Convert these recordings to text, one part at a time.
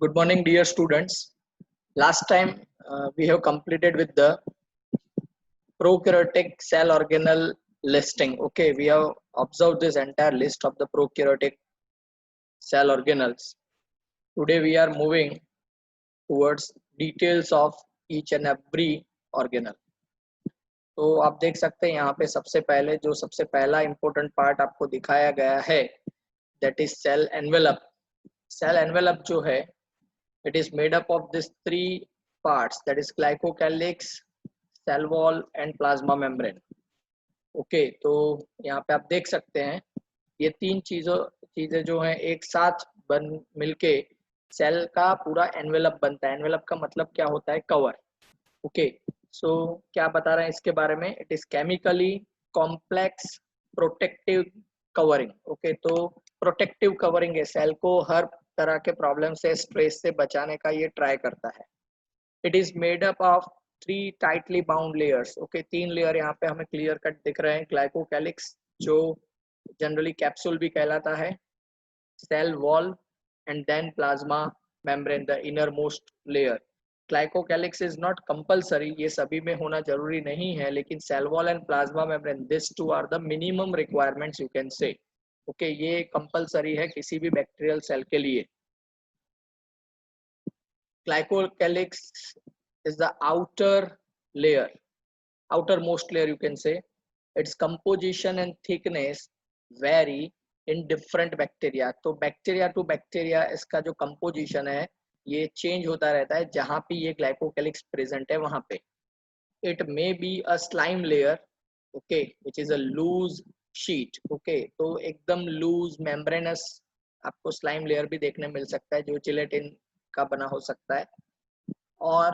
Good morning, dear students. Last time we have completed with the prokaryotic cell organelle listing. Okay, we have observed this entire list of the prokaryotic cell organelles. Today we are moving towards details of each and every organelle. तो आप देख सकते हैं यहाँ पे सबसे पहला important part आपको दिखाया गया है, that is cell envelope. Cell envelope जो है, it is made up of these three parts, that is glycocalyx, cell wall and plasma membrane. Okay तो यहाँ पे आप देख सकते हैं ये तीन चीजें जो हैं एक साथ मिलके सेल का पूरा एनवेलप बनता है. एनवेलप का मतलब क्या होता है? कवर. ओके सो क्या बता रहे हैं इसके बारे में? It is chemically complex protective covering. Okay तो प्रोटेक्टिव कवरिंग है, सेल को हर तरह के प्रॉब्लम से, स्ट्रेस से बचाने का ये ट्राई करता है. It is made up of 3 tightly bound layers. Okay 3 layer यहाँ पे हमें क्लियर कट दिख रहे हैं. ग्लाइकोकैलिक्स जो जनरली कैप्सूल भी कहलाता है, cell wall and then plasma membrane, the innermost layer. Glycocalyx is not compulsory, ये सभी में होना जरूरी नहीं है, लेकिन cell wall and plasma membrane, this two are the minimum requirements you can say. Okay ये कंपलसरी है किसी भी बैक्टीरियल सेल के लिए. Glycocalyx is the outermost layer you can say. Its composition and thickness vary in different bacteria. तो bacteria to bacteria इसका जो composition है ये चेंज होता रहता है जहाँ पे ये ग्लाइकोकैलिक्स प्रेजेंट है वहाँ पे. It may be a slime layer, okay, which is a loose sheet. Okay तो एकदम लूज मेम्ब्रेनस आपको स्लाइम लेयर भी देखने मिल सकता है जो जिलेटिन का बना हो सकता है. और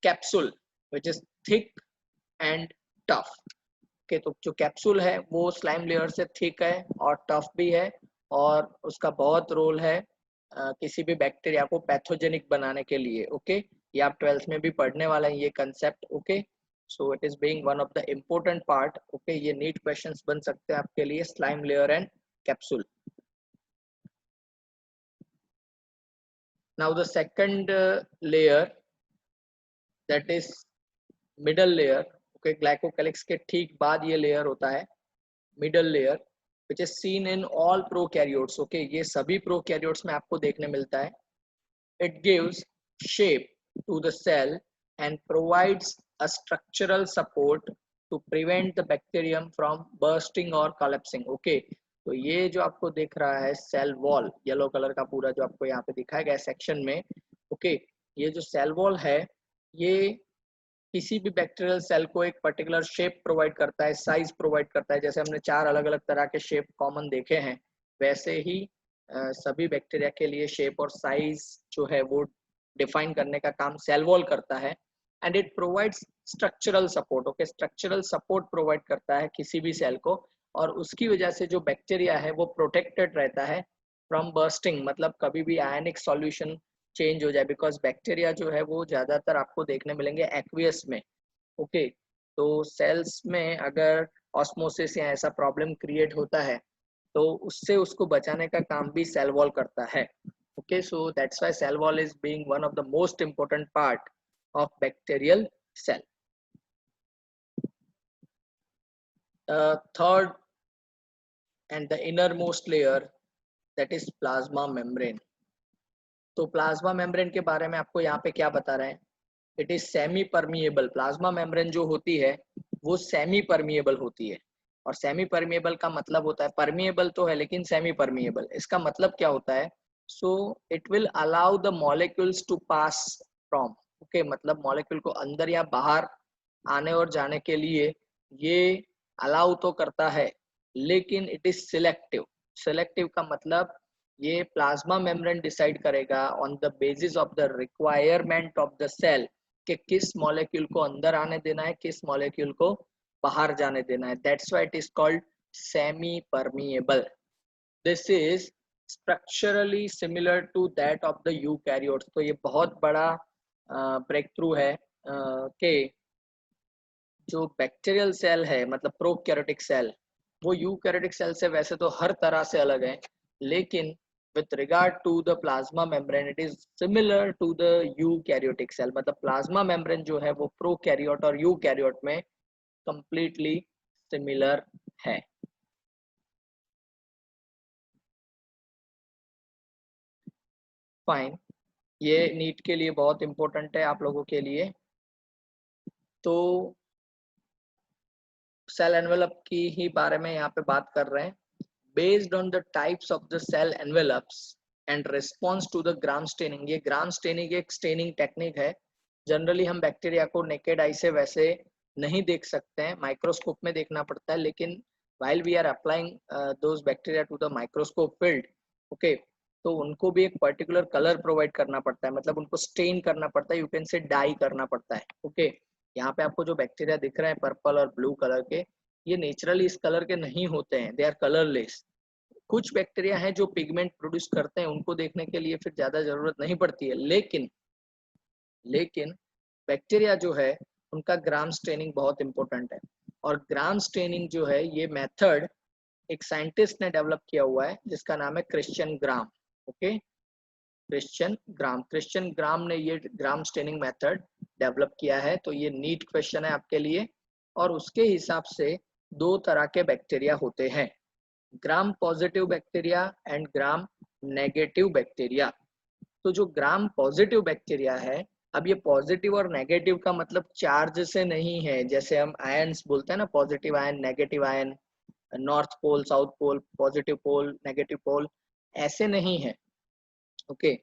capsule which is thick and tough. Okay तो जो कैप्सूल है वो स्लाइम लेयर से थिक है और टफ भी है, और उसका बहुत रोल है किसी भी बैक्टीरिया को पैथोजेनिक बनाने के लिए. ओके ये आप 12th में भी पढ़ने वाले हैं ये concept. Okay so it is being one of the important part. Okay ये नीट क्वेश्चंस बन सकते हैं आपके लिए, slime layer and capsule. Now the second layer, that is middle layer. Okay glycocalyx के ठीक बाद ये लेयर होता है middle layer, which is seen in all prokaryotes. Okay ये सभी प्रोकैरियोट्स में आपको देखने मिलता है. It gives shape to the cell and provides a structural support to prevent the bacterium from bursting or collapsing. Okay तो ये जो आपको दिख रहा है सेल वॉल, येलो कलर का पूरा जो आपको यहाँ पे दिखाया गया सेक्शन में. ओके ये जो सेल वॉल है ये किसी भी बैक्टीरियल सेल को एक पर्टिकुलर शेप प्रोवाइड करता है, साइज प्रोवाइड करता है. जैसे हमने 4 अलग अलग तरह के शेप कॉमन देखे हैं, वैसे ही सभी बैक्टीरिया के लिए शेप और साइज जो है वो डिफाइन करने का काम सेल वॉल करता है. And it provides structural support. Okay structural support provide करता है किसी भी सेल को, और उसकी वजह से जो बैक्टीरिया है वो प्रोटेक्टेड रहता है फ्रॉम बर्स्टिंग. मतलब कभी भी आयनिक सॉल्यूशन चेंज हो जाए, बिकॉज बैक्टीरिया जो है वो ज्यादातर आपको देखने मिलेंगे एक्वियस में. ओके तो सेल्स में अगर ऑस्मोसिस या ऐसा प्रॉब्लम क्रिएट होता है तो उससे उसको बचाने का काम भी सेल वॉल करता है. Okay so that's why cell wall is being one of the most important part of bacterial cell. Third and the innermost layer, that is plasma membrane. तो प्लाज्मा मेम्ब्रेन के बारे में आपको यहाँ पे क्या बता रहे हैं? It is semi permeable. Plasma membrane जो होती है वो सेमी परमिएबल होती है. और सेमी परमिएबल का मतलब होता है, परमिएबल तो है लेकिन सेमी परमिएबल. इसका मतलब क्या होता है? So it will allow the molecules to pass from. Okay मतलब मॉलिक्यूल को अंदर या बाहर आने और जाने के लिए ये अलाउ तो करता है, लेकिन इट इज सिलेक्टिव. सिलेक्टिव का मतलब ये प्लाज्मा मेम्ब्रेन डिसाइड करेगा on the basis of the requirement of the cell कि किस मॉलिक्यूल को अंदर आने देना है, किस मॉलिक्यूल को बाहर जाने देना है. That's why it is called semi permeable. This is structurally similar to that of the eukaryotes. तो ये बहुत बड़ा ब्रेक थ्रू है कि जो बैक्टीरियल सेल है मतलब प्रोकैरियोटिक सेल, वो यूकैरियोटिक सेल से वैसे तो हर तरह से अलग है, लेकिन with regard to the plasma membrane, it is similar to the eukaryotic cell. मतलब plasma membrane जो है वो prokaryote और eukaryote में completely similar है. Fine. ये नीट के लिए बहुत इंपॉर्टेंट है आप लोगों के लिए. तो सेल एनवेलप की ही बारे में यहाँ पे बात कर रहे हैं. Based on the types of the cell envelopes and response to the gram staining. ये gram staining एक staining technique है. जनरली हम बैक्टीरिया को नेकेड आई से वैसे नहीं देख सकते हैं, माइक्रोस्कोप में देखना पड़ता है. लेकिन while we are applying those bacteria to the microscope field, okay, तो उनको भी एक पर्टिकुलर कलर प्रोवाइड करना पड़ता है, मतलब उनको स्टेन करना पड़ता है, यू कैन से डाई करना पड़ता है. ओके, यहाँ पे आपको जो बैक्टीरिया दिख रहे हैं पर्पल और ब्लू कलर के, ये नेचुरली इस कलर के नहीं होते हैं, दे आर कलरलेस. कुछ बैक्टीरिया हैं जो पिगमेंट प्रोड्यूस करते हैं, उनको देखने के लिए फिर ज्यादा जरूरत नहीं पड़ती है. लेकिन बैक्टीरिया जो है उनका ग्राम स्टेनिंग बहुत इंपॉर्टेंट है. और ग्राम स्टेनिंग जो है ये मेथड एक साइंटिस्ट ने डेवलप किया हुआ है जिसका नाम है क्रिश्चियन ग्राम. ओके, क्रिश्चियन ग्राम ने ये ग्राम स्टेनिंग मेथड डेवलप किया है. तो ये नीट क्वेश्चन है आपके लिए. और उसके हिसाब से दो तरह के बैक्टीरिया होते हैं, ग्राम positive bacteria and gram negative bacteria. तो जो ग्राम पॉजिटिव बैक्टीरिया है, अब ये पॉजिटिव और नेगेटिव का मतलब चार्ज से नहीं है. जैसे हम आयन्स बोलते हैं ना, positive ion, negative ion, north pole, south pole, positive pole, negative pole, ऐसे नहीं है. ओके,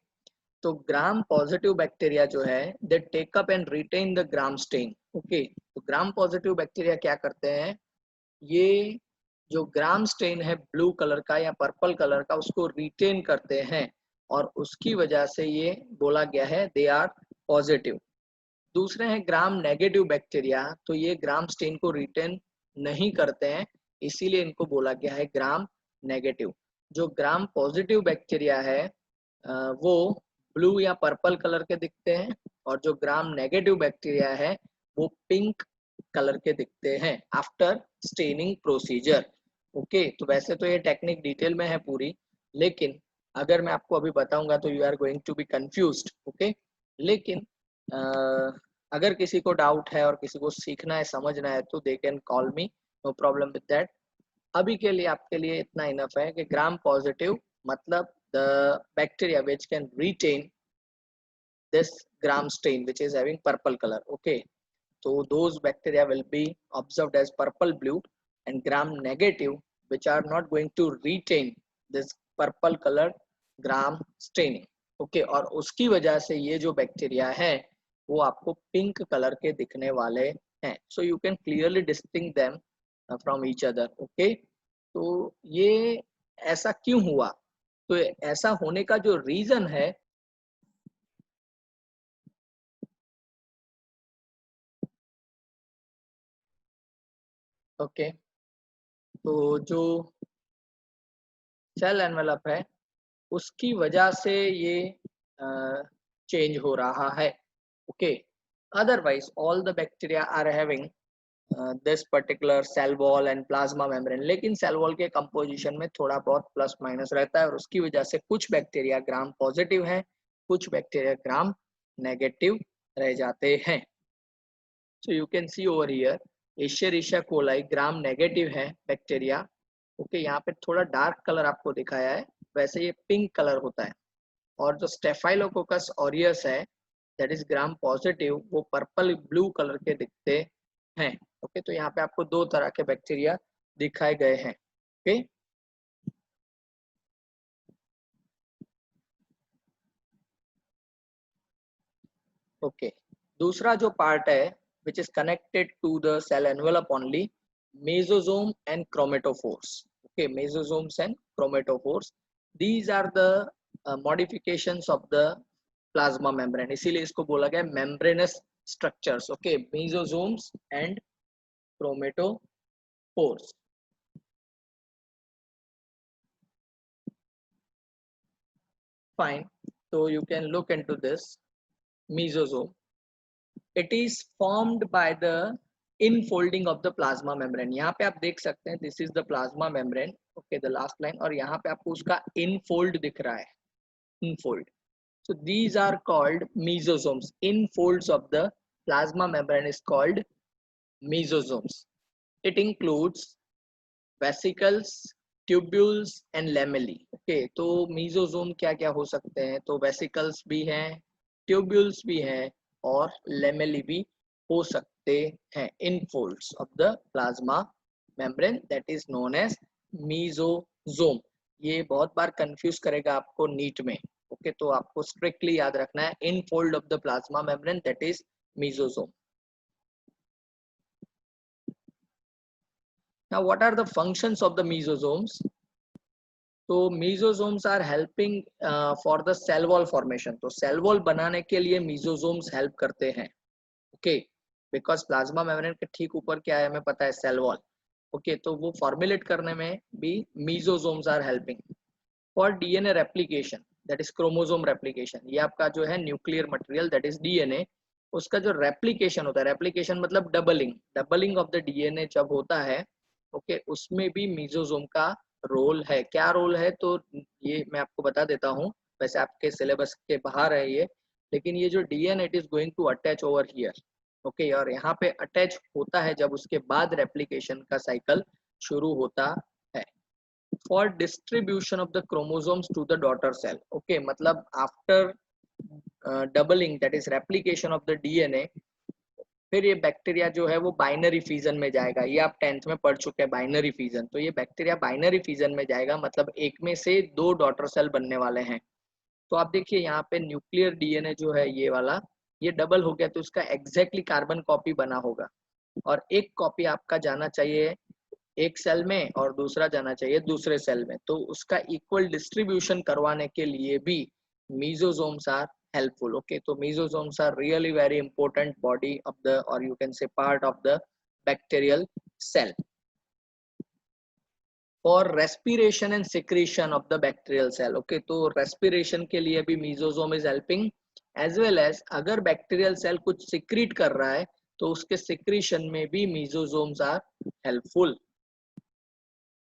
तो ग्राम पॉजिटिव बैक्टीरिया जो है they take up and retain the gram stain. Okay, तो ग्राम पॉजिटिव बैक्टीरिया क्या करते हैं, ये जो ग्राम स्टेन है ब्लू कलर का या पर्पल कलर का, उसको रिटेन करते हैं और उसकी वजह से ये बोला गया है दे आर पॉजिटिव. दूसरे हैं ग्राम नेगेटिव बैक्टीरिया, तो ये ग्राम स्टेन को रिटेन नहीं करते हैं, इसीलिए इनको बोला गया है ग्राम नेगेटिव. जो ग्राम पॉजिटिव बैक्टीरिया है वो ब्लू या पर्पल कलर के दिखते हैं, और जो ग्राम नेगेटिव बैक्टीरिया है वो पिंक कलर के दिखते हैं आफ्टर स्टेनिंग प्रोसीजर. ओके, तो वैसे तो ये टेक्निक डिटेल में है पूरी, लेकिन अगर मैं आपको अभी बताऊंगा तो you are going to be confused. Okay, लेकिन अगर किसी को डाउट है और किसी को सीखना है, समझना है, तो they can call me, no problem with that. अभी के लिए आपके लिए इतना इनफ है कि ग्राम पॉजिटिव मतलब the bacteria which can retain this gram stain which is having purple color. Okay, so those bacteria will be observed as purple blue, and gram negative which are not going to retain this purple color gram staining. Okay, और उसकी वजह से ये जो bacteria है वो आपको pink colour के दिखने वाले हैं. so you can clearly distinguish them from each other. Okay, तो ये ऐसा क्यों हुआ, तो ऐसा होने का जो रीजन है, ओके, तो जो सेल एनवेलप है उसकी वजह से ये चेंज हो रहा है. Okay, otherwise all the bacteria are having this particular cell wall and plasma membrane. लेकिन सेल वॉल के कंपोजिशन में थोड़ा बहुत प्लस माइनस रहता है, और उसकी वजह से कुछ बैक्टीरिया ग्राम पॉजिटिव हैं, कुछ बैक्टीरिया ग्राम नेगेटिव रह जाते हैं. So you can see over here Escherichia coli gram negative है बैक्टीरिया. ओके, यहाँ पे थोड़ा डार्क कलर आपको दिखाया है, वैसे ये पिंक कलर होता है. और जो स्टेफाइलोकोकस ऑरियस है दैट इज ग्राम पॉजिटिव, वो पर्पल ब्लू कलर के दिखते हैं. ओके, तो यहाँ पे आपको दो तरह के बैक्टीरिया दिखाए गए हैं. ओके, ओके, दूसरा जो पार्ट है which is connected to the cell envelope only, mesosome and chromatophores. Okay, mesosomes and chromatophores, these are the modifications of the plasma membrane, इसीलिए इसको बोला गया membranous structures. Okay, mesosomes and chromatophores. Fine, so you can look into this mesosome. It is formed by the infolding of the plasma membrane. यहाँ पे आप देख सकते हैं this is the plasma membrane, okay the last line, और यहाँ पे आपको उसका इनफोल्ड दिख रहा है, infold. So these are called mesosomes. Infolds of the plasma membrane is called mesosomes. It includes vesicles, tubules and lamellae. Okay, तो mesosomes क्या क्या हो सकते हैं? तो vesicles भी हैं, tubules भी हैं और lamellae भी हो सकते हैं. Infolds of the plasma membrane that is known as mesosome. ये बहुत बार कंफ्यूज करेगा आपको नीट में. ओके तो आपको स्ट्रिक्टली याद रखना है infold of the plasma membrane that is mesosome. Now what are the functions of the mesosomes? तो mesosomes are helping for the cell wall formation. तो सेल वॉल बनाने के लिए मेसोसोम्स हेल्प करते हैं. ओके बिकॉज प्लाज्मा मेम्ब्रेन के ठीक ऊपर क्या है हमें पता है, सेल वॉल. ओके तो वो फॉर्मुलेट करने में भी mesosomes are helping. For DNA replication that is chromosome replication, ये आपका जो है nuclear material that is DNA, उसका जो रेप्लिकेशन होता है, रेप्लिकेशन मतलब doubling, doubling of the DNA जब होता है ओके उसमें भी मेसोसोम का रोल है. क्या रोल है तो ये मैं आपको बता देता हूँ, वैसे आपके सिलेबस के बाहर है ये, लेकिन ये जो DNA it is going to attach over here. Okay और यहाँ पे अटैच होता है जब उसके बाद रेप्लिकेशन का साइकिल शुरू होता है. For distribution of the chromosomes to the daughter cell. Okay, मतलब after doubling that is replication of the DNA, फिर ये बैक्टीरिया जो है वो बाइनरी फिजन में जाएगा. ये आप 10th में पढ़ चुके हैं बाइनरी फिजन. तो ये बैक्टीरिया बाइनरी फिजन में जाएगा, मतलब एक में से दो डॉटर सेल बनने वाले हैं. तो आप देखिए यहाँ पे न्यूक्लियर डीएनए जो है ये वाला, ये डबल हो गया तो उसका एग्जैक्टली कार्बन कॉपी बना होगा, और एक कॉपी आपका जाना चाहिए एक सेल में और दूसरा जाना चाहिए दूसरे सेल में. तो उसका इक्वल डिस्ट्रीब्यूशन करवाने के लिए भी mesosomes are helpful. Okay, so mesosomes are really very important body of the, or you can say part of the bacterial cell. For respiration and secretion of the bacterial cell. Okay, तो respiration के लिए भी mesosome is helping, as well as अगर bacterial cell कुछ secrete कर रहा है तो उसके secretion में भी mesosomes are helpful.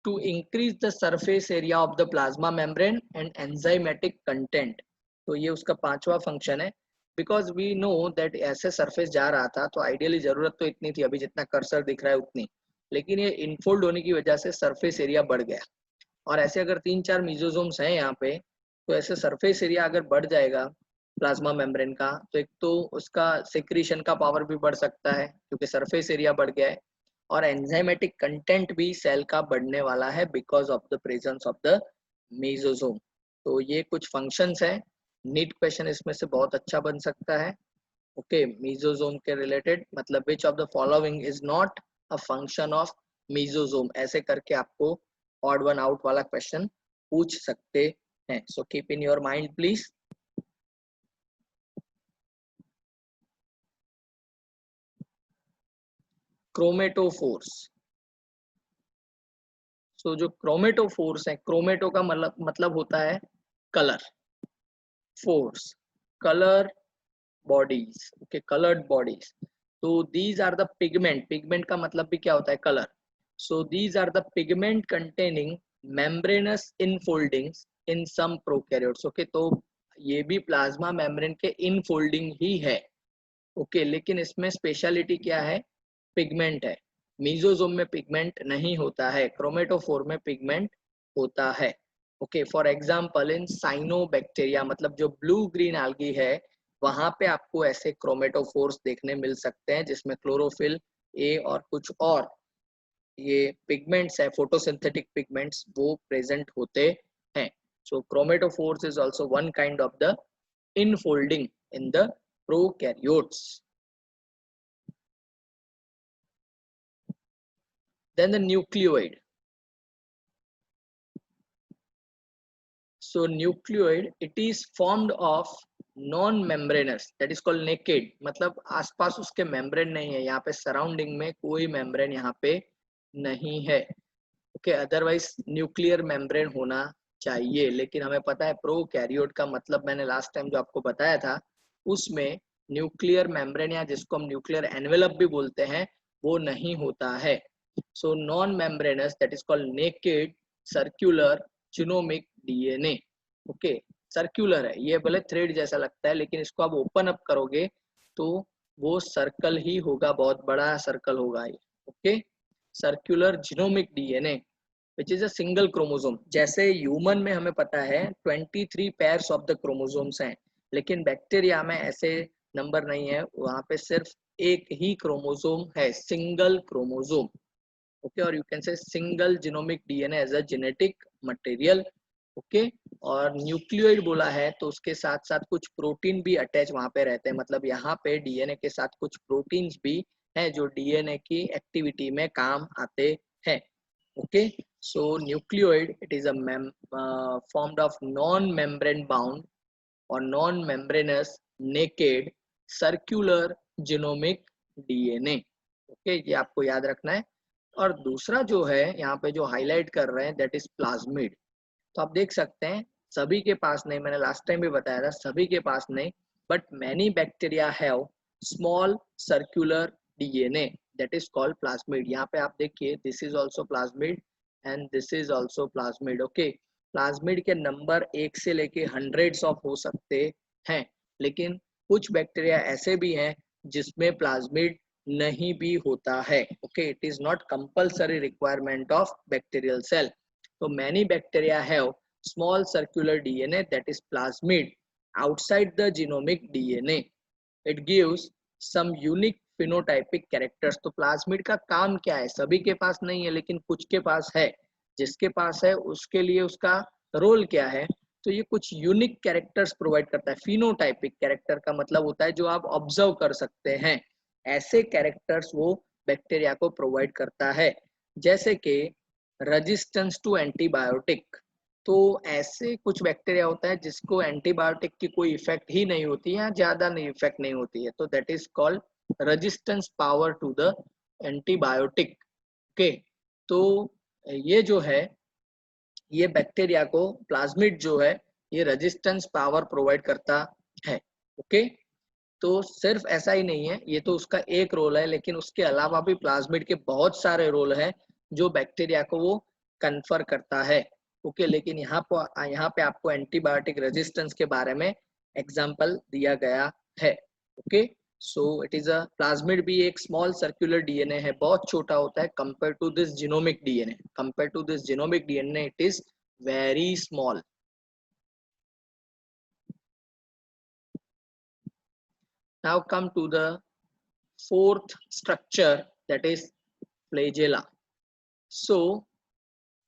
To increase the surface area of the plasma membrane and enzymatic content. तो ये उसका पांचवा फंक्शन है. बिकॉज वी नो दैट ऐसे सरफेस जा रहा था तो आइडियली जरूरत तो इतनी थी, अभी जितना कर्सर दिख रहा है उतनी, लेकिन ये इनफोल्ड होने की वजह से सरफेस एरिया बढ़ गया. और ऐसे अगर 3-4 मेसोसोम्स हैं यहाँ पे तो ऐसे सरफेस एरिया अगर बढ़ जाएगा प्लाज्मा मेम्ब्रेन का, तो एक तो उसका सिक्रीशन का पावर भी बढ़ सकता है क्योंकि सरफेस एरिया बढ़ गया है, और एंजाइमेटिक कंटेंट भी सेल का बढ़ने वाला है because of the presence of the mesosome. तो ये कुछ फंक्शंस है. नीट क्वेश्चन इसमें से बहुत अच्छा बन सकता है. ओके मेसोसोम के रिलेटेड, मतलब which of the following is not a function of mesosome, ऐसे करके आपको ऑड वन आउट वाला क्वेश्चन पूछ सकते हैं. So keep in your mind please. Chromatophores. So जो क्रोमेटोफोर्स है, क्रोमेटो का मतलब होता है colour, phores colour bodies. Okay coloured bodies. तो these are the pigment, pigment का मतलब भी क्या होता है colour. So these are the pigment containing membranous infoldings in some prokaryotes. Okay तो ये भी प्लाज्मा मेम्ब्रेन के इनफोल्डिंग ही है. ओके लेकिन इसमें स्पेशलिटी क्या है, पिगमेंट है. मीजोजोम में पिगमेंट नहीं होता है, क्रोमेटोफोर में पिगमेंट होता है. Okay for example in cyanobacteria, मतलब जो ब्लू ग्रीन algae है वहां पे आपको ऐसे क्रोमेटोफोर्स देखने मिल सकते हैं जिसमें क्लोरोफिल ए और कुछ और ये पिगमेंट्स है, फोटोसिंथेटिक पिगमेंट्स, वो प्रेजेंट होते हैं. So chromatophores is also one kind of the infolding in the prokaryotes. Then the nucleoid. So nucleoid it is formed of non-membranous that is called naked, मतलब आसपास उसके मेम्ब्रेन नहीं है, यहाँ पे सराउंडिंग में कोई मेम्ब्रेन यहाँ पे नहीं है. ओके अदरवाइज न्यूक्लियर मेम्ब्रेन होना चाहिए, लेकिन हमें पता है प्रोकैरियोट का मतलब मैंने लास्ट टाइम जो आपको बताया था उसमें न्यूक्लियर मेम्ब्रेन या जिसको हम न्यूक्लियर एनवेलप भी बोलते हैं वो नहीं होता है. So non-membranous that is called naked circular genomic DNA. Okay, circular है, ये भले थ्रेड जैसा लगता है लेकिन इसको आप ओपन अप करोगे तो वो सर्कल ही होगा, बहुत बड़ा सर्कल होगा ये। Okay, circular genomic DNA which is a single chromosome. जैसे ह्यूमन में हमें पता है 23 पेयर्स ऑफ द क्रोमोसोम्स हैं, लेकिन बैक्टीरिया में ऐसे नंबर नहीं है, वहां पे सिर्फ एक ही क्रोमोसोम है, सिंगल क्रोमोसोम। ओके, और you can say single genomic DNA as a genetic material. Okay, और न्यूक्लियोइड बोला है तो उसके साथ साथ कुछ प्रोटीन भी अटैच वहां पे रहते हैं, मतलब यहाँ पे डीएनए के साथ कुछ प्रोटीन्स भी हैं जो डीएनए की एक्टिविटी में काम आते हैं। Okay, so nucleoid, it is a formed of non-membrane bound or non-membranous naked circular genomic DNA। Okay, ये आपको याद रखना है। और दूसरा जो है यहाँ पे जो हाईलाइट कर रहे हैं दैट इज प्लाज्मिड। तो आप देख सकते हैं सभी के पास नहीं, मैंने लास्ट टाइम भी बताया था सभी के पास नहीं, but many bacteria have small circular DNA that is called plasmid. यहाँ पे आप देखिए this is also plasmid and this is also plasmid. Okay, plasmid के नंबर 1 से लेके हंड्रेड्स ऑफ हो सकते हैं, लेकिन कुछ बैक्टीरिया ऐसे भी हैं जिसमें प्लाज्मिड नहीं भी होता है। Okay, it is not compulsory requirement of bacterial cell. So many bacteria have small circular DNA that is plasmid outside the genomic DNA. It gives some unique phenotypic characters। तो plasmid का काम क्या है, सभी के पास नहीं है लेकिन कुछ के पास है, जिसके पास है उसके लिए उसका रोल क्या है, तो ये कुछ यूनिक कैरेक्टर्स प्रोवाइड करता है। फिनोटाइपिक कैरेक्टर का मतलब होता है जो आप ऑब्जर्व कर सकते हैं, ऐसे कैरेक्टर्स वो बैक्टीरिया को प्रोवाइड करता है। जैसे कि रेजिस्टेंस टू एंटीबायोटिक, तो ऐसे कुछ बैक्टीरिया होता है जिसको एंटीबायोटिक की कोई इफेक्ट ही नहीं होती है, ज्यादा नहीं इफेक्ट नहीं होती है, तो that is called resistance power to the antibiotic. Okay, तो ये जो है ये बैक्टीरिया को प्लाज्मिड जो है ये रेजिस्टेंस पावर प्रोवाइड करता है। ओके, तो सिर्फ ऐसा ही नहीं है, ये तो उसका एक रोल है, लेकिन उसके अलावा भी प्लाज्मिड के बहुत सारे रोल हैं जो बैक्टीरिया को वो कन्फर करता है। ओके, लेकिन यहाँ पे आपको एंटीबायोटिक रेजिस्टेंस के बारे में एग्जांपल दिया गया है। Okay, so it is a plasmid भी एक स्मॉल सर्कुलर डीएनए है, बहुत छोटा होता है compare to this genomic DNA. Compare to this genomic DNA it is very small. Now come to the fourth structure, that is flagella. So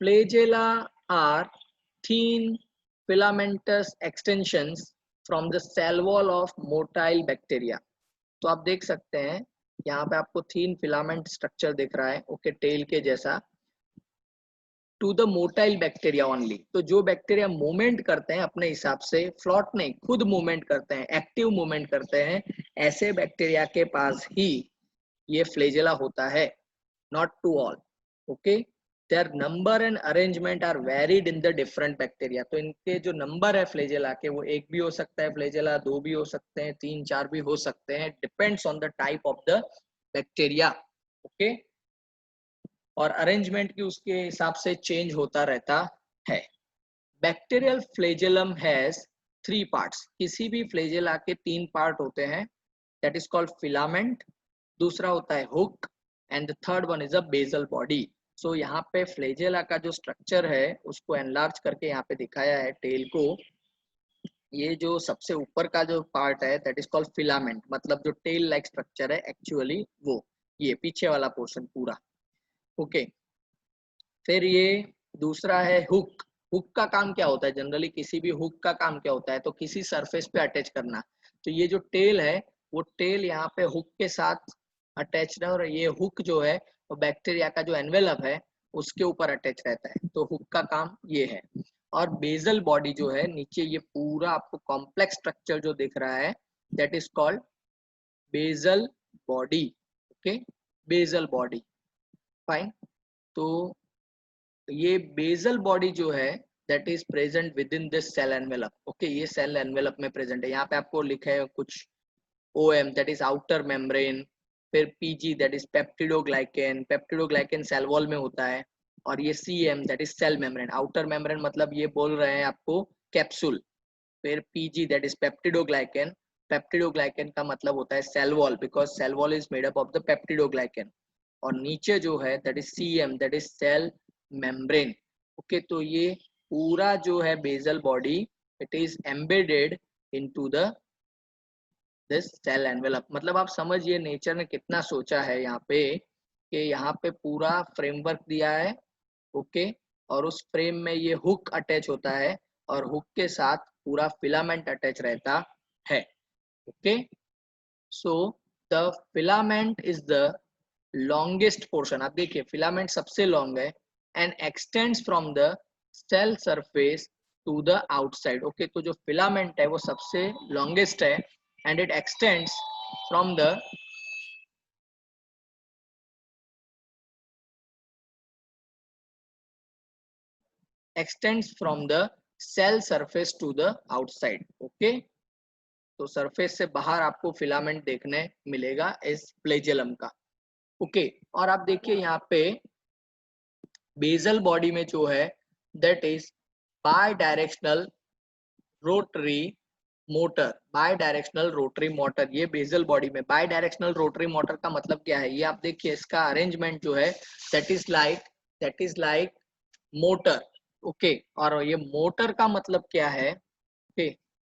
flagella are thin filamentous extensions from the cell wall of motile bacteria। तो आप देख सकते हैं यहाँ पे आपको थीन filament structure दिख रहा है, ओके, टेल के जैसा, to the motile bacteria only. तो जो बैक्टीरिया मूवमेंट करते हैं अपने हिसाब से, फ्लॉट नहीं, खुद मूवमेंट करते हैं, एक्टिव मूवमेंट करते हैं, ऐसे बैक्टीरिया के पास ही ये फ्लेजेला होता है, not to all. Okay, their number and arrangement are varied in the different bacteria. तो इनके जो नंबर है फ्लेजेला के वो एक भी हो सकता है फ्लेजेला, दो भी हो सकते हैं, तीन चार भी हो सकते हैं, depends on the type of the bacteria. Okay, और अरेंजमेंट की उसके हिसाब से चेंज होता रहता है। Bacterial flagellum has 3 parts. किसी भी फ्लेजेला के 3 पार्ट होते हैं, दैट इज कॉल्ड फिलामेंट, दूसरा होता है hook, and the third one is a basal body. So यहाँ पे फ्लेजेला का जो स्ट्रक्चर है उसको एनलार्ज करके यहाँ पे दिखाया है टेल को। ये जो सबसे ऊपर का जो पार्ट है दैट इज कॉल्ड फिलामेंट, मतलब जो टेल लाइक स्ट्रक्चर है एक्चुअली वो ये पीछे वाला पोर्शन पूरा। ओके, फिर ये दूसरा है हुक। हुक का काम क्या होता है, जनरली किसी भी हुक का काम क्या होता है, तो किसी सरफेस पे अटैच करना। तो ये जो टेल है वो टेल यहाँ पे हुक के साथ अटैच है, और ये हुक जो है वो बैक्टीरिया का जो एनवेलप है उसके ऊपर अटैच रहता है, तो हुक का काम ये है। और बेजल बॉडी जो है नीचे, ये पूरा आपको कॉम्प्लेक्स स्ट्रक्चर जो दिख रहा है that is called basal body. Okay, basal body, fine. तो ये बेजल बॉडी जो है that is present within this cell envelope. Okay, ये सेल एनवेलप में प्रेजेंट है। यहाँ पे आपको लिखा है कुछ OM that is outer membrane, फिर PG that is peptidoglycan. Peptidoglycan cell wall में होता है, और ये CM that is cell membrane, outer membrane मतलब ये बोल रहे हैं आपको कैप्सूल। फिर PG that is peptidoglycan, peptidoglycan का मतलब होता है cell wall, because cell wall is made up of the peptidoglycan. और नीचे जो है that is CM that is cell membrane. Okay, तो ये पूरा जो है basal body it is embedded into the this cell envelope. मतलब आप समझिए नेचर ने कितना सोचा है यहाँ पे, कि यहाँ पे पूरा फ्रेमवर्क दिया है। ओके, और उस फ्रेम में ये हुक अटैच होता है और हुक के साथ पूरा फिलामेंट अटैच रहता है। Okay, so the filament is the longest portion. आप देखिए फिलामेंट सबसे लॉन्ग है and extends from the cell surface to the outside. Okay, तो जो फिलामेंट है वो सबसे लॉन्गेस्ट है and it extends from the cell surface to the outside. Okay, तो सरफेस से बाहर आपको फिलामेंट देखने मिलेगा इस फ्लैजेलम का। ओके, और आप देखिए यहाँ पे बेसल बॉडी में जो है that is bidirectional rotary motor, bidirectional rotary motor. ये बेसल बॉडी में बाय डायरेक्शनल रोटरी मोटर का मतलब क्या है, ये आप देखिए इसका अरेंजमेंट जो है that is like motor. Okay, और ये मोटर का मतलब क्या है, ओके,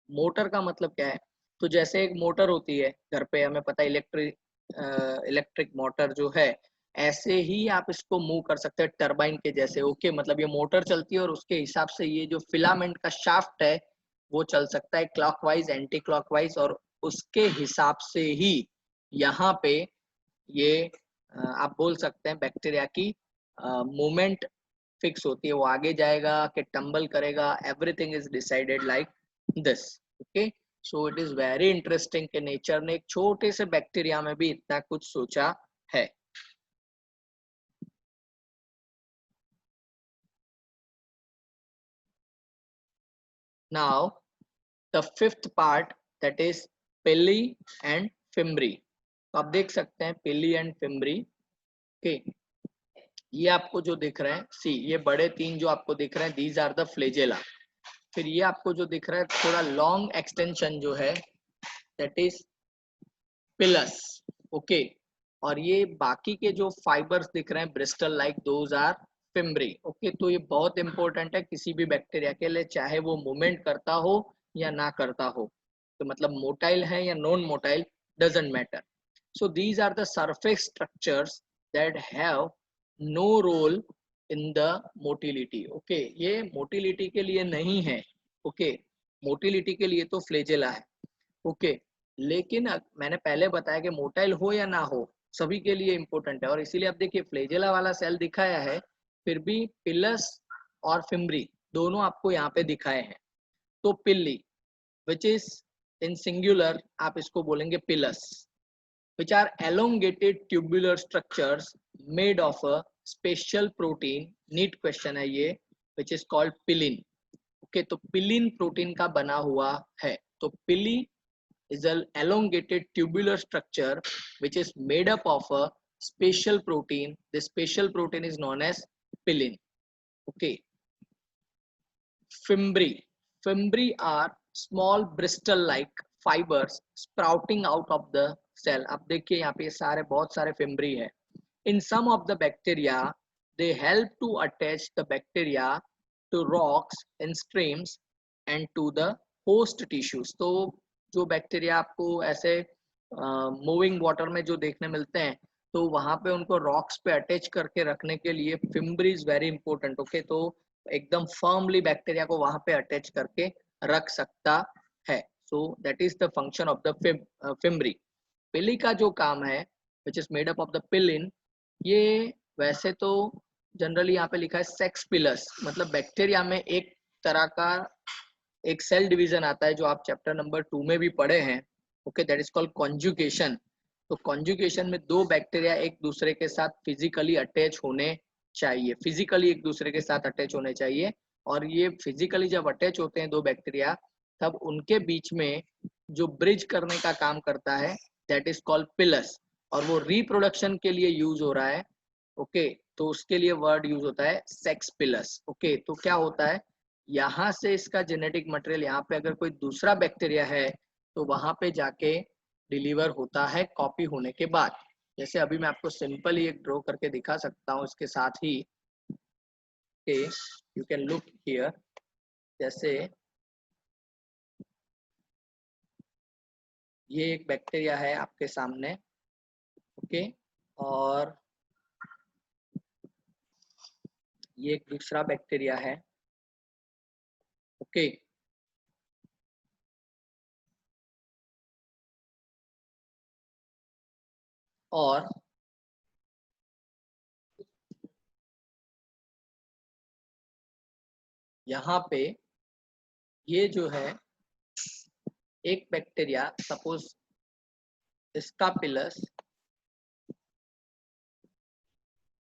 मोटर का मतलब क्या है, तो जैसे एक मोटर होती है घर पे, हमें पता है इलेक्ट्रिक मोटर जो है, ऐसे ही आप इसको मूव कर सकते हैं टरबाइन के जैसे। ओके, मतलब ये मोटर चलती है और उसके हिसाब से ये जो फिलामेंट का शाफ्ट है वो चल सकता है क्लॉकवाइज एंटी क्लॉकवाइज, और उसके हिसाब से ही यहाँ पे ये आप बोल सकते हैं बैक्टीरिया की मूवमेंट फिक्स होती है, वो आगे जाएगा कि टम्बल करेगा, everything is decided like this. Okay, so it is very interesting कि नेचर ने एक छोटे से बैक्टीरिया में भी इतना कुछ सोचा है। Now the fifth part that is पिली एंड फिम्ब्री। तो आप देख सकते हैं पिली एंड फिम्ब्री। ओके, ये आपको जो दिख रहे हैं, सी ये बड़े तीन जो आपको दिख रहे हैं दीज आर द फ्लेजेला। फिर ये आपको जो दिख रहा है थोड़ा लॉन्ग एक्सटेंशन जो है दैट इज पिलस। ओके, और ये बाकी के जो फाइबर्स दिख रहे हैं bristle like those are fimbriae. Okay, तो ये बहुत इंपॉर्टेंट है किसी भी बैक्टीरिया के लिए, चाहे वो मूवमेंट करता हो या ना करता हो, तो मतलब मोटाइल है या non motile doesn't matter. So these are the surface structures that have no role in the motility. Okay, ये मोटिलिटी के लिए नहीं है। ओके, मोटिलिटी के लिए तो फ्लेजेला है। ओके, लेकिन मैंने पहले बताया कि मोटाइल हो या ना हो सभी के लिए इंपॉर्टेंट है, और इसीलिए आप देखिए फ्लेजेला वाला सेल दिखाया है, फिर भी पिलस और फिम्ब्री दोनों आपको यहाँ पे दिखाए हैं। तो पिल्ली विच इज इन सिंगुलर आप इसको बोलेंगे pillars, which are elongated tubular structures made of a special protein, NEET question है ये, which is called pillin। Okay, तो पिलिन प्रोटीन का बना हुआ है। तो पिली is an elongated tubular structure which is made up of a special protein. This special protein is known as pillin. Okay, fimbri. Fimbri are small bristle-like fibers sprouting out of the cell. अब देखिए यहाँ पे सारे बहुत सारे fimbri है. In some of the bacteria, they help to attach the bacteria to rocks in streams and to the host tissues. तो जो बैक्टीरिया आपको ऐसे मूविंग वाटर में जो देखने मिलते हैं, तो वहां पे उनको रॉक्स पे अटैच करके रखने के लिए fimbriae is very important. Okay, तो एकदम फर्मली बैक्टीरिया को वहां पे अटैच करके रख सकता है। So that is the function of the fimbriae. Pili का जो काम है which is made up of the pilin, ये वैसे तो जनरली यहाँ पे लिखा है सेक्स पिलस, मतलब बैक्टीरिया में एक तरह का एक सेल डिवीजन आता है जो आप चैप्टर नंबर 2 में भी पढ़े हैं। Okay, that is called conjugation. तो कॉन्जुगेशन में दो बैक्टीरिया एक दूसरे के साथ फिजिकली अटैच होने चाहिए, फिजिकली एक दूसरे के साथ अटैच होने चाहिए, और ये फिजिकली जब अटैच होते हैं दो बैक्टीरिया, तब उनके बीच में जो ब्रिज करने का काम करता है दैट इज कॉल्ड पिलस, और वो रिप्रोडक्शन के लिए यूज हो रहा है। ओके, तो उसके लिए वर्ड यूज होता है सेक्स पिलस। ओके, तो क्या होता है, यहाँ से इसका जेनेटिक मटेरियल यहाँ पे अगर कोई दूसरा बैक्टीरिया है तो वहां पे जाके डिलीवर होता है कॉपी होने के बाद। जैसे अभी मैं आपको सिंपल ही एक ड्रॉ करके दिखा सकता हूँ इसके साथ ही। Okay, you can look here, जैसे ये एक बैक्टीरिया है आपके सामने। ओके, और ये एक दूसरा बैक्टीरिया है। ओके, और यहाँ पे ये जो है एक बैक्टीरिया, सपोज इसका पिलस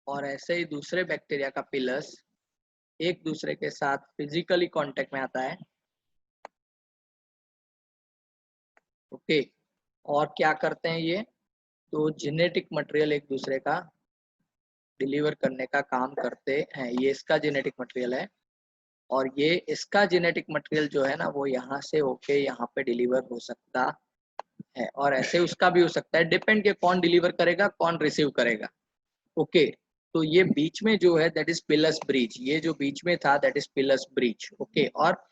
और ऐसे ही दूसरे बैक्टीरिया का पिलस एक दूसरे के साथ फिजिकली कांटेक्ट में आता है। ओके, और क्या करते हैं ये, तो जेनेटिक मटेरियल एक दूसरे का डिलीवर करने का काम करते हैं। ये इसका जेनेटिक मटेरियल है और ये इसका जेनेटिक मटेरियल जो है ना वो यहाँ से होके यहाँ पे डिलीवर हो सकता है, और ऐसे उसका भी हो सकता है, डिपेंड के कौन डिलीवर करेगा कौन रिसीव करेगा। ओके, तो ये बीच में जो है दैट इज पिलस ब्रिज, ये जो बीच में था that is pillars bridge. Okay, और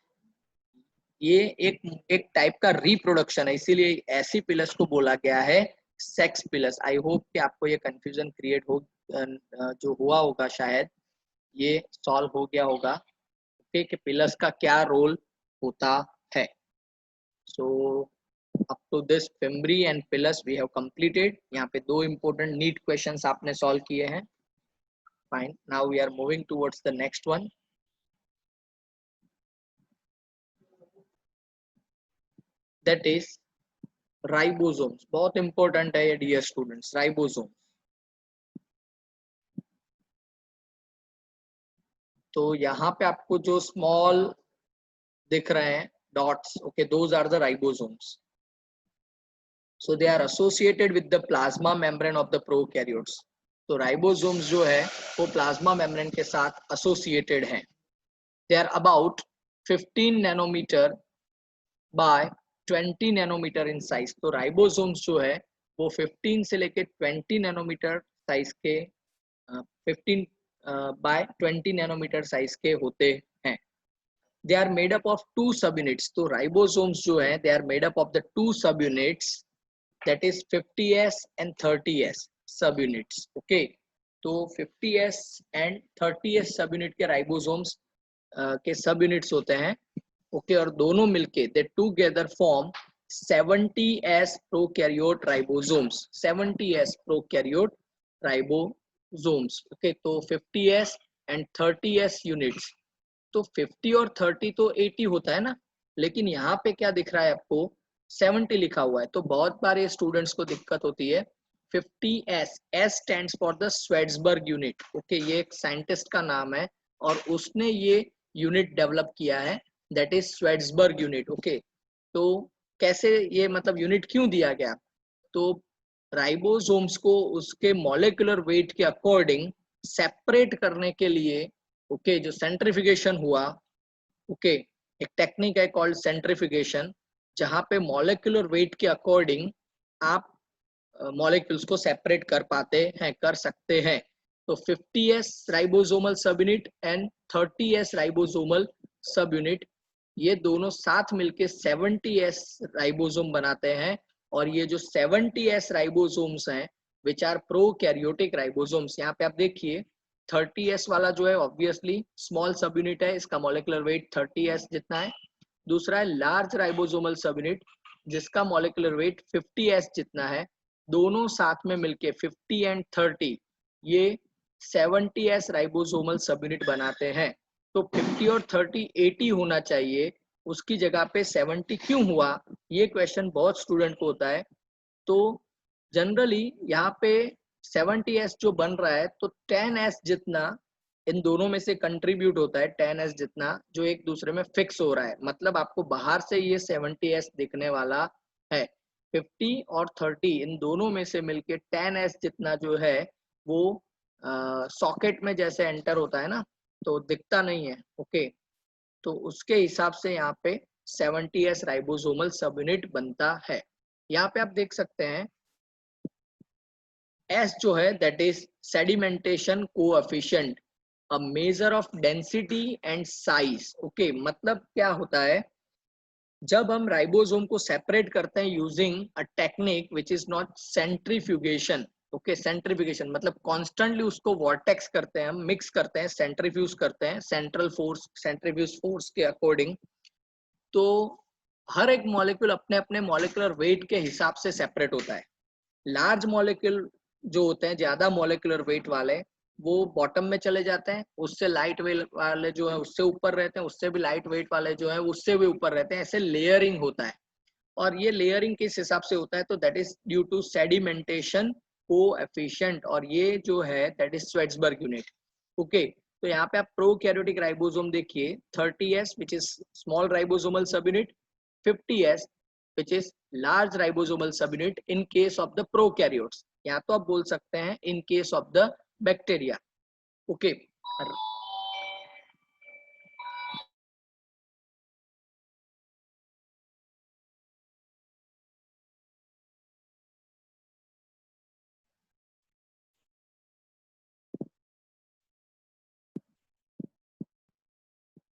ये एक एक टाइप का रिप्रोडक्शन है, इसीलिए ऐसी पिलस को बोला गया है सेक्स पिलस। आई होप कि आपको ये कंफ्यूजन क्रिएट हो जो हुआ होगा शायद ये सॉल्व हो गया होगा। ओके, कि पिलस का क्या रोल होता है। So up to this fimbriae and pilus we have completed. यहाँ पे दो इंपॉर्टेंट नीट क्वेश्चंस आपने सॉल्व किए हैं। Fine, now we are moving towards the next one, that is ribosomes. बहुत इंपॉर्टेंट है ये डियर स्टूडेंट्स, राइबोसोम। तो यहाँ पे आपको जो स्मॉल दिख रहे हैं dots, okay, those are the ribosomes. So they are associated with the plasma membrane of the prokaryotes. तो राइबोसोम्स जो है वो प्लाज्मा मेम्ब्रेन के साथ एसोसिएटेड हैं। They are about 15 nanometre by 20 nanometre in size. तो राइबोसोम्स जो है वो 15 से लेके 20 नैनोमीटर साइज के 15 बाय 20 नैनोमीटर साइज के होते हैं। They are made up of two subunits. तो राइबोसोम्स जो है they are made up of the two subunits, that is 50s and 30s सब यूनिट्स। ओके, तो 50s एंड 30s सब unit के राइबोसोम्स के सब यूनिट्स होते हैं। ओके, और दोनों मिलके they together form 70s prokaryote ribosomes. 70s prokaryote ribosomes. Okay, तो 50s एंड 30s यूनिट्स। तो 50 और 30 तो 80 होता है ना, लेकिन यहाँ पे क्या दिख रहा है आपको, 70 लिखा हुआ है। तो बहुत बार ये स्टूडेंट्स को दिक्कत होती है। 50s, S stands for the Svedberg unit. Okay, ये एक साइंटिस्ट का नाम है और उसने ये यूनिट डेवलप किया है, दैट इज स्वेट्सबर्ग यूनिट। ओके, तो कैसे ये मतलब यूनिट क्यों दिया गया, तो राइबोसोम्स को उसके मॉलिक्यूलर वेट के अकॉर्डिंग सेपरेट करने के लिए, ओके, जो सेंट्रिफिकेशन हुआ, ओके, एक टेक्निक है कॉल्ड सेंट्रिफिकेशन, जहां पे मॉलिक्यूलर वेट के अकॉर्डिंग आप मॉलिक्यूल्स को सेपरेट कर पाते हैं, कर सकते हैं। तो 50s राइबोसोमल सब यूनिट एंड 30s राइबोसोमल सब यूनिट, ये दोनों साथ मिलके 70s राइबोसोम बनाते हैं। और ये जो 70s राइबोसोम्स हैं विच आर प्रोकैरियोटिक राइबोसोम्स, यहाँ पे आप देखिए 30s वाला जो है ऑब्वियसली स्मॉल सब यूनिट है, इसका मॉलिक्यूलर वेट 30s जितना है। दूसरा है लार्ज राइबोसोमल सब यूनिट जिसका मॉलिक्यूलर वेट 50s जितना है। दोनों साथ में मिलके 50 एंड 30 ये 70s राइबोसोमल सब यूनिट बनाते हैं। तो 50 और 30 80 होना चाहिए, उसकी जगह पे 70 क्यों हुआ, ये क्वेश्चन बहुत स्टूडेंट को होता है। तो जनरली यहाँ पे 70s जो बन रहा है तो 10s जितना इन दोनों में से कंट्रीब्यूट होता है, 10s जितना जो एक दूसरे में फिक्स हो रहा है। मतलब आपको बाहर से ये 70s दिखने वाला है, 50 और 30 इन दोनों में से मिलके 10s जितना जो है वो सॉकेट में जैसे एंटर होता है ना, तो दिखता नहीं है। ओके, तो उसके हिसाब से यहाँ पे 70s राइबोसोमल सब यूनिट बनता है। यहाँ पे आप देख सकते हैं S जो है that is sedimentation coefficient, a measure of density and size. Okay, मतलब क्या होता है, जब हम राइबोसोम को सेपरेट करते हैं using a technique which is not centrifugation. Okay, centrifugation मतलब कॉन्स्टेंटली उसको वॉर्टेक्स करते हैं, हम मिक्स करते हैं, सेंट्रीफ्यूज करते हैं सेंट्रल फोर्स सेंट्रीफ्यूज फोर्स के अकॉर्डिंग। तो हर एक मॉलिक्यूल अपने अपने मॉलिक्यूलर वेट के हिसाब से सेपरेट होता है। लार्ज मॉलिक्यूल जो होते हैं, ज्यादा मॉलिक्यूलर वेट वाले, वो बॉटम में चले जाते हैं, उससे लाइट वेट वाले जो है उससे ऊपर रहते हैं, उससे भी लाइट वेट वाले जो है उससे भी ऊपर रहते हैं। ऐसे लेयरिंग होता है, और ये लेयरिंग किस हिसाब से होता है, तो that is due to sedimentation coefficient, और ये जो है that is Svedberg unit. Okay, तो यहाँ पे आप प्रोकैरियोटिक राइबोसोम देखिए, 30s which is small ribosomal subunit, 50s which is large ribosomal subunit in case of the prokaryotes, या तो आप बोल सकते हैं in case of the bacteria. Okay,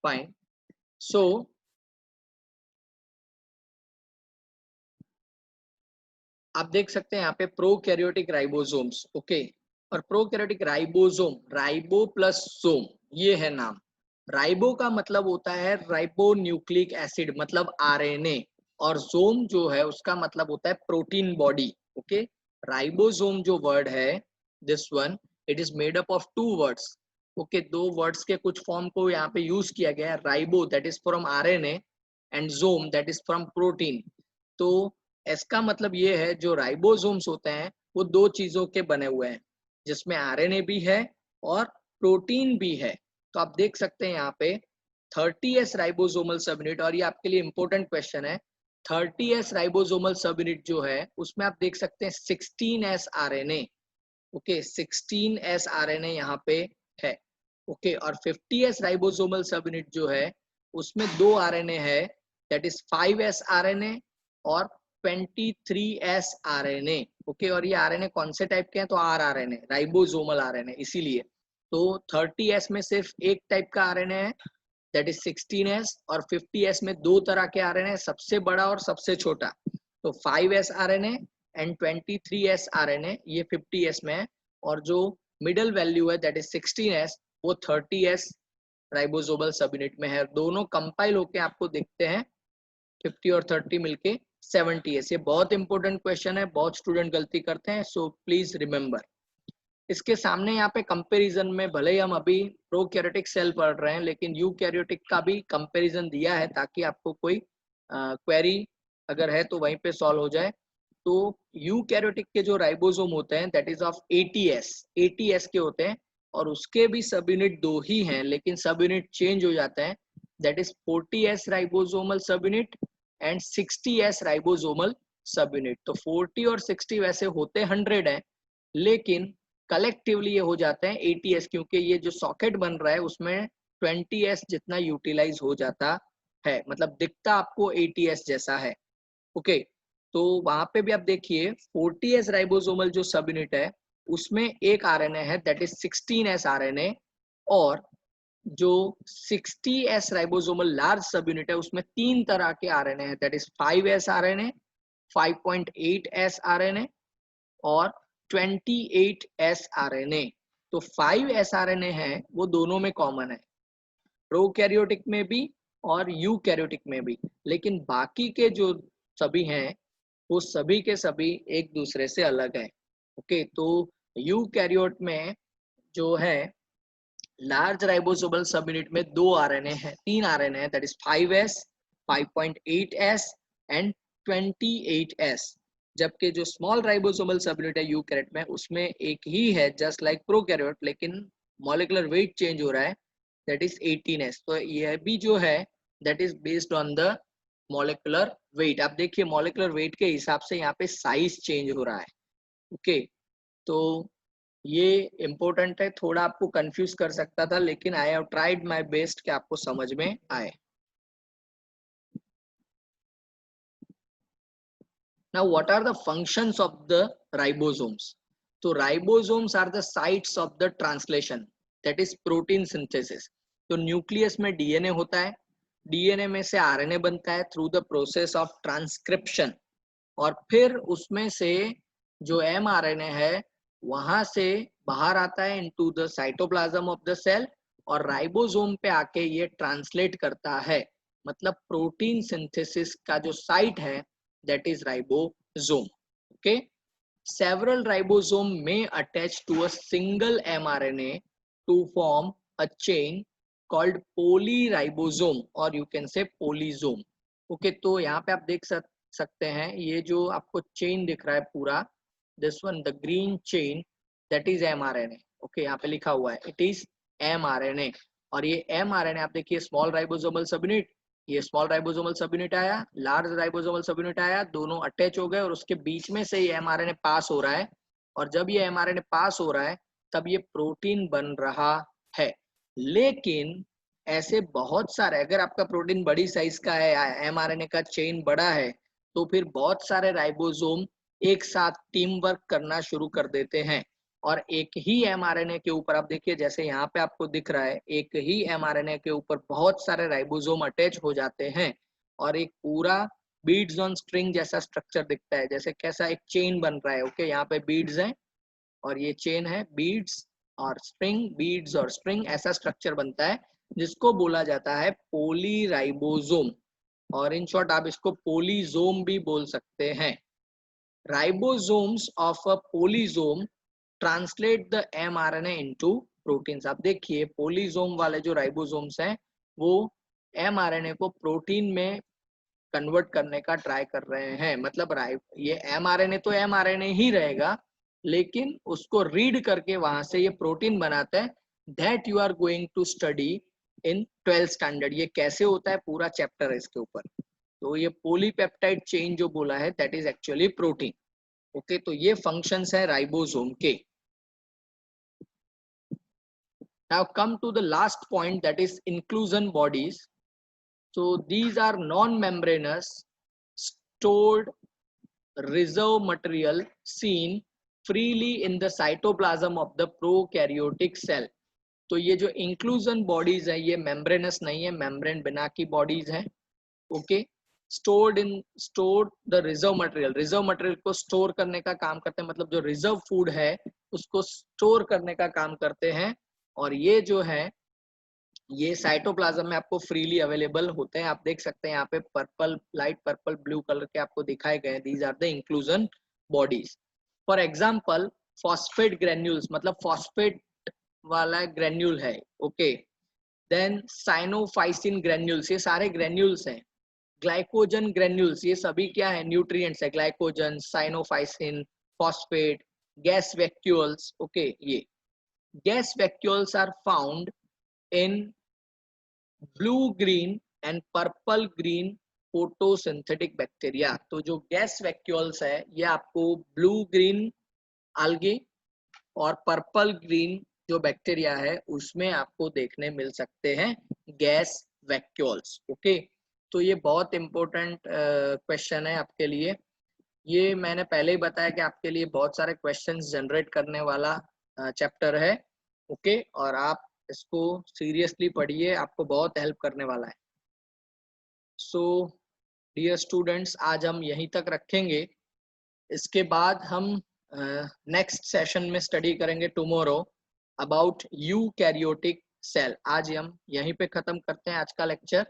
fine. So आप देख सकते हैं यहाँ पे प्रोकैरियोटिक राइबोसोम्स। ओके, और prokaryotic ribosome, ribo plus some, ये है नाम। राइबो का मतलब होता है राइबो न्यूक्लिक एसिड, मतलब आरएनए, और सोम जो है उसका मतलब होता है प्रोटीन बॉडी। ओके, राइबोसोम जो वर्ड है, this one, it is made up of two words. Okay, दो वर्ड्स के कुछ फॉर्म को यहाँ पे यूज किया गया है। Ribo that is from RNA and जोम दैट इज फ्रॉम प्रोटीन। तो इसका मतलब ये है, जो राइबोसोम्स होते हैं वो दो चीजों के बने हुए हैं, जिसमें आरएनए भी है और प्रोटीन भी है। तो आप देख सकते हैं यहाँ पे 30s राइबोसोमल सब यूनिट, और ये आपके लिए इंपॉर्टेंट क्वेश्चन है। 30s राइबोसोमल सब यूनिट जो है उसमें आप देख सकते हैं 16s RNA. Okay, 16s RNA यहाँ पे है। ओके, और 50s राइबोसोमल सब यूनिट जो है उसमें दो आरएनए है, दैट इज 5s आरएनए और 23s आरएनए। ओके, और ये आरएनए कौन से टाइप के हैं, तो आरएनए, राइबोसोमल आरएनए, इसीलिए। तो 30s में सिर्फ एक टाइप का आरएनए है, दैट इज 16s, और 50s में दो तरह के आरएनए, सबसे बड़ा और सबसे छोटा। तो 5s RNA and 23s RNA ये 50s में है, और जो मिडल वैल्यू है दैट इज 16s, वो 30s राइबोसोमल सब यूनिट में है। दोनों कंपाइल होके आपको दिखते हैं 50 और 30 मिलके 70s। ये बहुत इंपॉर्टेंट क्वेश्चन है, बहुत स्टूडेंट गलती करते हैं, सो प्लीज रिमेम्बर। इसके सामने यहाँ पे कंपैरिजन में, भले ही हम अभी प्रोकैरियोटिक सेल पढ़ रहे हैं, लेकिन यूकैरियोटिक का भी कंपैरिजन दिया है, ताकि आपको कोई क्वेरी अगर है तो वहीं पे सॉल्व हो जाए। तो यूकैरियोटिक के जो राइबोसोम होते हैं दैट इज ऑफ एटीएस के होते हैं, और उसके भी सब यूनिट दो ही हैं, लेकिन सब यूनिट चेंज हो जाते हैं, दैट इज 40s राइबोसोमल सब यूनिट एंड 60s राइबोसोमल सब यूनिट। तो 40 और 60 वैसे होते 100 हैं, लेकिन कलेक्टिवली ये हो जाते हैं 80s, क्योंकि ये जो सॉकेट बन रहा है उसमें 20s जितना यूटिलाइज हो जाता है, मतलब दिखता आपको 80s जैसा है। ओके, तो वहां पे भी आप देखिए 40s राइबोसोमल जो सब यूनिट है उसमें एक आरएनए है, दैट इज 16s आरएनए, और जो 60s राइबोसोमल लार्ज सब यूनिट है उसमें तीन तरह के आरएनए है, that is 5s RNA, 5.8s RNA और 28s आरएनए। तो 5s आरएनए है वो दोनों में कॉमन है, प्रोकैरियोटिक में भी और यूकैरियोटिक में भी, लेकिन बाकी के जो सभी हैं वो सभी के सभी एक दूसरे से अलग है। ओके, तो यूकैरियोट में जो है लार्ज राइबोसोमल सब यूनिट में दो आरएनए है, तीन आरएनए है, that is 5s, 5.8s and 28s। जबकि जो स्मॉल राइबोसोमल सब यूनिट है यूकैरियोट में उसमें एक ही है, जस्ट लाइक प्रोकैरियोट, लेकिन मॉलिक्यूलर वेट चेंज हो रहा है, दैट इज 18s। तो यह भी जो है that is based on the molecular weight. आप देखिए मॉलिक्यूलर वेट के हिसाब से यहाँ पे साइज चेंज हो रहा है। ओके, तो ये इंपॉर्टेंट है, थोड़ा आपको कंफ्यूज कर सकता था, लेकिन I have tried my best कि आपको समझ में आए। Now what are the functions of the ribosomes? तो ribosomes are the sites of the translation, that is protein synthesis. तो न्यूक्लियस में डीएनए होता है, डीएनए में से आरएनए बनता है through the process of transcription, और फिर उसमें से जो एमआरएनए है वहां से बाहर आता है into the cytoplasm of the cell, और राइबोसोम पे आके ये ट्रांसलेट करता है। मतलब प्रोटीन सिंथेसिस का जो साइट है that is ribosome. Okay, several ribosome may attach to a single mRNA to form a chain called polyribosome, or you can say polysome. Okay, तो यहाँ पे आप देख सकते हैं ये जो आपको चेन दिख रहा है पूरा, this one the green chain, that is mRNA। Okay, यहाँ पे लिखा हुआ है इट इज mRNA। और ये mRNA आप देखिए, स्मॉल राइबोसोमल सबयूनिट, ये स्मॉल राइबोसोमल सबयूनिट आया, लार्ज राइबोसोमल सबयूनिट आया, दोनों अटैच हो गए और उसके बीच में से ये एमआरएनए पास हो रहा है। और जब ये एमआरएनए पास हो रहा है तब ये प्रोटीन बन रहा है। लेकिन ऐसे बहुत सारे, अगर आपका प्रोटीन बड़ी साइज का है, एमआरएनए का चेन बड़ा है, तो फिर बहुत सारे राइबोसोम एक साथ टीम वर्क करना शुरू कर देते हैं। और एक ही एमआरएनए के ऊपर आप देखिए, जैसे यहाँ पे आपको दिख रहा है, एक ही एमआरएनए के ऊपर बहुत सारे राइबोसोम अटैच हो जाते हैं और एक पूरा बीड्स ऑन स्ट्रिंग जैसा स्ट्रक्चर दिखता है। जैसे कैसा एक चेन बन रहा है। ओके, यहाँ पे बीड्स हैं और ये चेन है, बीड्स और स्ट्रिंग, बीड्स और स्ट्रिंग, ऐसा स्ट्रक्चर बनता है जिसको बोला जाता है पोलीराइबोसोम। और इन शॉर्ट आप इसको पोलीजोम भी बोल सकते हैं। Ribosomes of a polysome translate the mRNA into proteins. आप देखिए पोलीजोम वाले जो राइबोसोम्स हैं वो एमआरएनए को प्रोटीन में कन्वर्ट करने का ट्राई कर रहे हैं। मतलब ये एमआरएनए तो एमआरएनए ही रहेगा, लेकिन उसको रीड करके वहां से ये प्रोटीन बनाते हैं। That you are going to study in 12th standard. ये कैसे होता है पूरा चैप्टर है इसके ऊपर। तो ये पॉलीपेप्टाइड चेन जो बोला है that is actually protein. Okay, तो ये फंक्शंस है राइबोसोम के। Now come to the last point, that is inclusion bodies. So these are non-membranous stored reserve material seen freely in the cytoplasm of the prokaryotic cell. तो ये जो inclusion bodies है ये membranous नहीं है, membrane बिना की bodies है। Okay, stored the reserve material को स्टोर करने का काम करते हैं। मतलब जो रिजर्व फूड है उसको स्टोर करने का काम करते हैं। और ये जो है ये साइटोप्लाज्म में आपको फ्रीली अवेलेबल होते हैं। आप देख सकते हैं यहाँ पे purple, light purple, blue colour के आपको दिखाए गए। These are the inclusion bodies. For example phosphate granules, मतलब फॉस्फेट वाला ग्रेन्यूल है। ओके, देन साइनोफाइसिन ग्रेन्यूल्स, ये सारे ग्रेन्यूल्स हैं। ग्लाइकोजन ग्रेन्यूल्स, ये सभी क्या है, न्यूट्रिएंट्स है। Glycogen, cyanophycin, phosphate, gas vacuoles. Okay, ये gas vacuoles are found in blue green and purple green photosynthetic bacteria. तो जो गैस वैक्यूल्स है ये आपको ब्लू ग्रीन algae और पर्पल ग्रीन जो बैक्टीरिया है उसमें आपको देखने मिल सकते हैं गैस वैक्यूल्स। ओके, तो ये बहुत इंपॉर्टेंट क्वेश्चन है आपके लिए। ये मैंने पहले ही बताया कि आपके लिए बहुत सारे क्वेश्चंस जनरेट करने वाला चैप्टर है। ओके, और आप इसको सीरियसली पढ़िए, आपको बहुत हेल्प करने वाला है। सो डियर स्टूडेंट्स, आज हम यहीं तक रखेंगे। इसके बाद हम नेक्स्ट सेशन में स्टडी करेंगे टुमारो अबाउट यूकैरियोटिक सेल। आज हम यहीं पे खत्म करते हैं आज का lecture.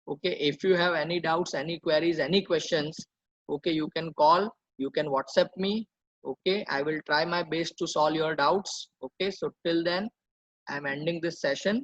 Okay, if you have any doubts, any queries, any questions, okay, you can call, you can WhatsApp me. Okay, I will try my best to solve your doubts. Okay, so till then I'm ending this session.